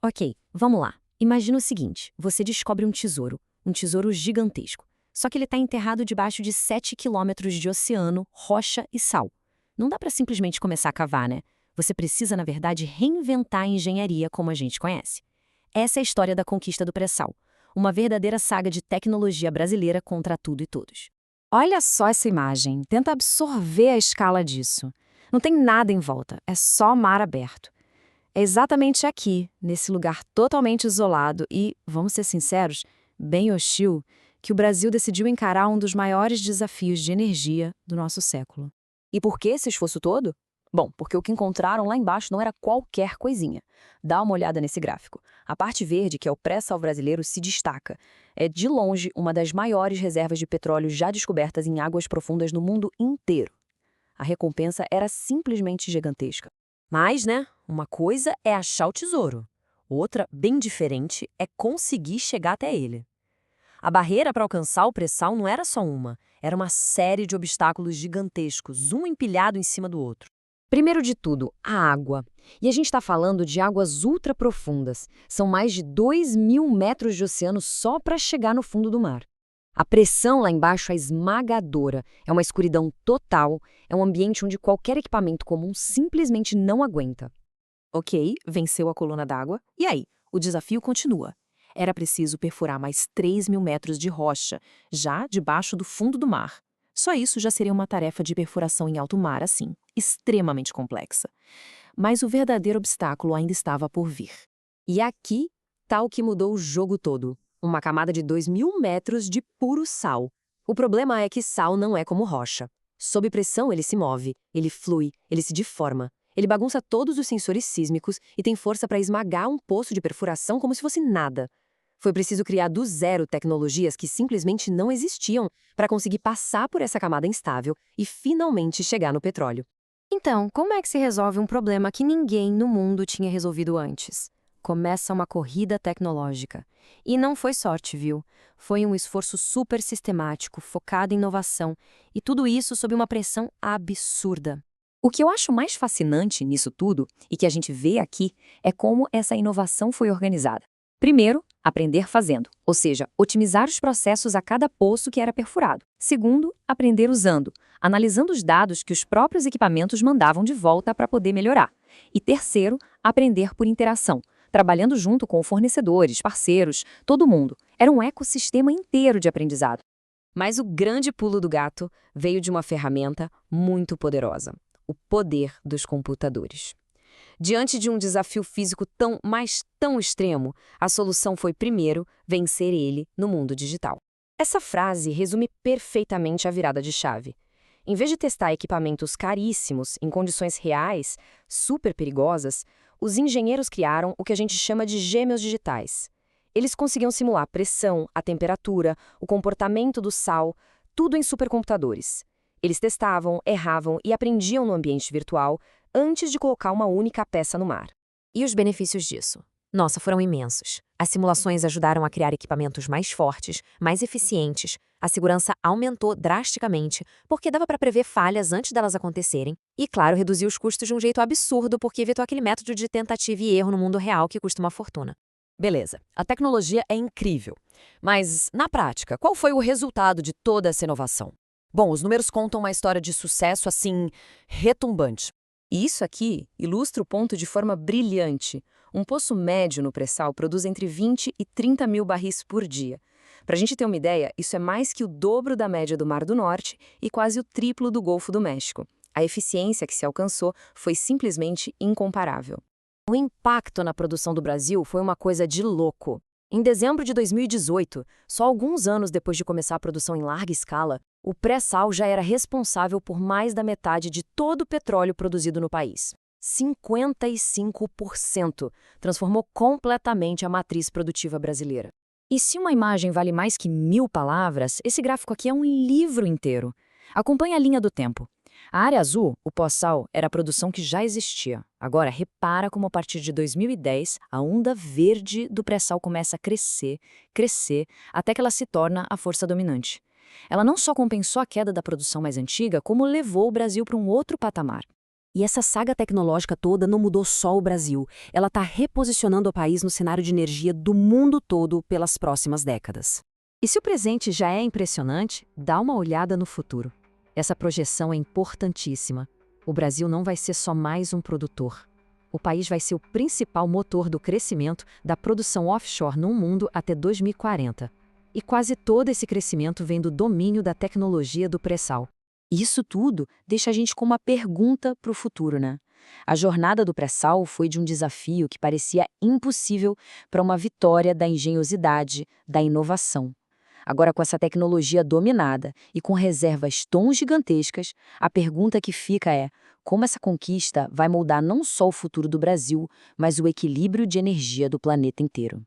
Ok, vamos lá. Imagina o seguinte, você descobre um tesouro gigantesco. Só que ele está enterrado debaixo de 7 quilômetros de oceano, rocha e sal. Não dá para simplesmente começar a cavar, né? Você precisa, na verdade, reinventar a engenharia como a gente conhece. Essa é a história da conquista do pré-sal. Uma verdadeira saga de tecnologia brasileira contra tudo e todos. Olha só essa imagem, tenta absorver a escala disso. Não tem nada em volta, é só mar aberto. É exatamente aqui, nesse lugar totalmente isolado e, vamos ser sinceros, bem hostil, que o Brasil decidiu encarar um dos maiores desafios de energia do nosso século. E por que esse esforço todo? Bom, porque o que encontraram lá embaixo não era qualquer coisinha. Dá uma olhada nesse gráfico. A parte verde, que é o pré-sal brasileiro, se destaca. É, de longe, uma das maiores reservas de petróleo já descobertas em águas profundas no mundo inteiro. A recompensa era simplesmente gigantesca. Mas, né, uma coisa é achar o tesouro. Outra, bem diferente, é conseguir chegar até ele. A barreira para alcançar o pré-sal não era só uma, era uma série de obstáculos gigantescos, um empilhado em cima do outro. Primeiro de tudo, a água. E a gente está falando de águas ultraprofundas. São mais de 2.000 metros de oceano só para chegar no fundo do mar. A pressão lá embaixo é esmagadora, é uma escuridão total, é um ambiente onde qualquer equipamento comum simplesmente não aguenta. Ok, venceu a coluna d'água. E aí? O desafio continua. Era preciso perfurar mais 3.000 metros de rocha, já debaixo do fundo do mar. Só isso já seria uma tarefa de perfuração em alto mar, assim, extremamente complexa. Mas o verdadeiro obstáculo ainda estava por vir. E aqui tá o que mudou o jogo todo. Uma camada de 2.000 metros de puro sal. O problema é que sal não é como rocha. Sob pressão ele se move, ele flui, ele se deforma. Ele bagunça todos os sensores sísmicos e tem força para esmagar um poço de perfuração como se fosse nada. Foi preciso criar do zero tecnologias que simplesmente não existiam para conseguir passar por essa camada instável e finalmente chegar no petróleo. Então, como é que se resolve um problema que ninguém no mundo tinha resolvido antes? Começa uma corrida tecnológica. E não foi sorte, viu? Foi um esforço super sistemático, focado em inovação, e tudo isso sob uma pressão absurda. O que eu acho mais fascinante nisso tudo, e que a gente vê aqui, é como essa inovação foi organizada. Primeiro, aprender fazendo, ou seja, otimizar os processos a cada poço que era perfurado. Segundo, aprender usando, analisando os dados que os próprios equipamentos mandavam de volta para poder melhorar. E terceiro, aprender por interação, trabalhando junto com fornecedores, parceiros, todo mundo. Era um ecossistema inteiro de aprendizado. Mas o grande pulo do gato veio de uma ferramenta muito poderosa: o poder dos computadores. Diante de um desafio físico tão extremo, a solução foi, primeiro, vencer ele no mundo digital. Essa frase resume perfeitamente a virada de chave. Em vez de testar equipamentos caríssimos em condições reais, super perigosas, os engenheiros criaram o que a gente chama de gêmeos digitais. Eles conseguiam simular a pressão, a temperatura, o comportamento do sal, tudo em supercomputadores. Eles testavam, erravam e aprendiam no ambiente virtual antes de colocar uma única peça no mar. E os benefícios disso? Nossa, foram imensos. As simulações ajudaram a criar equipamentos mais fortes, mais eficientes, a segurança aumentou drasticamente, porque dava para prever falhas antes delas acontecerem, e, claro, reduziu os custos de um jeito absurdo, porque evitou aquele método de tentativa e erro no mundo real que custa uma fortuna. Beleza, a tecnologia é incrível. Mas, na prática, qual foi o resultado de toda essa inovação? Bom, os números contam uma história de sucesso, assim, retumbante. E isso aqui ilustra o ponto de forma brilhante. Um poço médio no pré-sal produz entre 20 e 30 mil barris por dia. Para a gente ter uma ideia, isso é mais que o dobro da média do Mar do Norte e quase o triplo do Golfo do México. A eficiência que se alcançou foi simplesmente incomparável. O impacto na produção do Brasil foi uma coisa de louco. Em dezembro de 2018, só alguns anos depois de começar a produção em larga escala, o pré-sal já era responsável por mais da metade de todo o petróleo produzido no país. 55%. Transformou completamente a matriz produtiva brasileira. E se uma imagem vale mais que 1.000 palavras, esse gráfico aqui é um livro inteiro. Acompanhe a linha do tempo. A área azul, o pós-sal, era a produção que já existia. Agora, repara como a partir de 2010, a onda verde do pré-sal começa a crescer, até que ela se torna a força dominante. Ela não só compensou a queda da produção mais antiga, como levou o Brasil para um outro patamar. E essa saga tecnológica toda não mudou só o Brasil. Ela está reposicionando o país no cenário de energia do mundo todo pelas próximas décadas. E se o presente já é impressionante, dá uma olhada no futuro. Essa projeção é importantíssima. O Brasil não vai ser só mais um produtor. O país vai ser o principal motor do crescimento da produção offshore no mundo até 2040. E quase todo esse crescimento vem do domínio da tecnologia do pré-sal. Isso tudo deixa a gente com uma pergunta para o futuro, né? A jornada do pré-sal foi de um desafio que parecia impossível para uma vitória da engenhosidade, da inovação. Agora, com essa tecnologia dominada e com reservas tão gigantescas, a pergunta que fica é: como essa conquista vai moldar não só o futuro do Brasil, mas o equilíbrio de energia do planeta inteiro?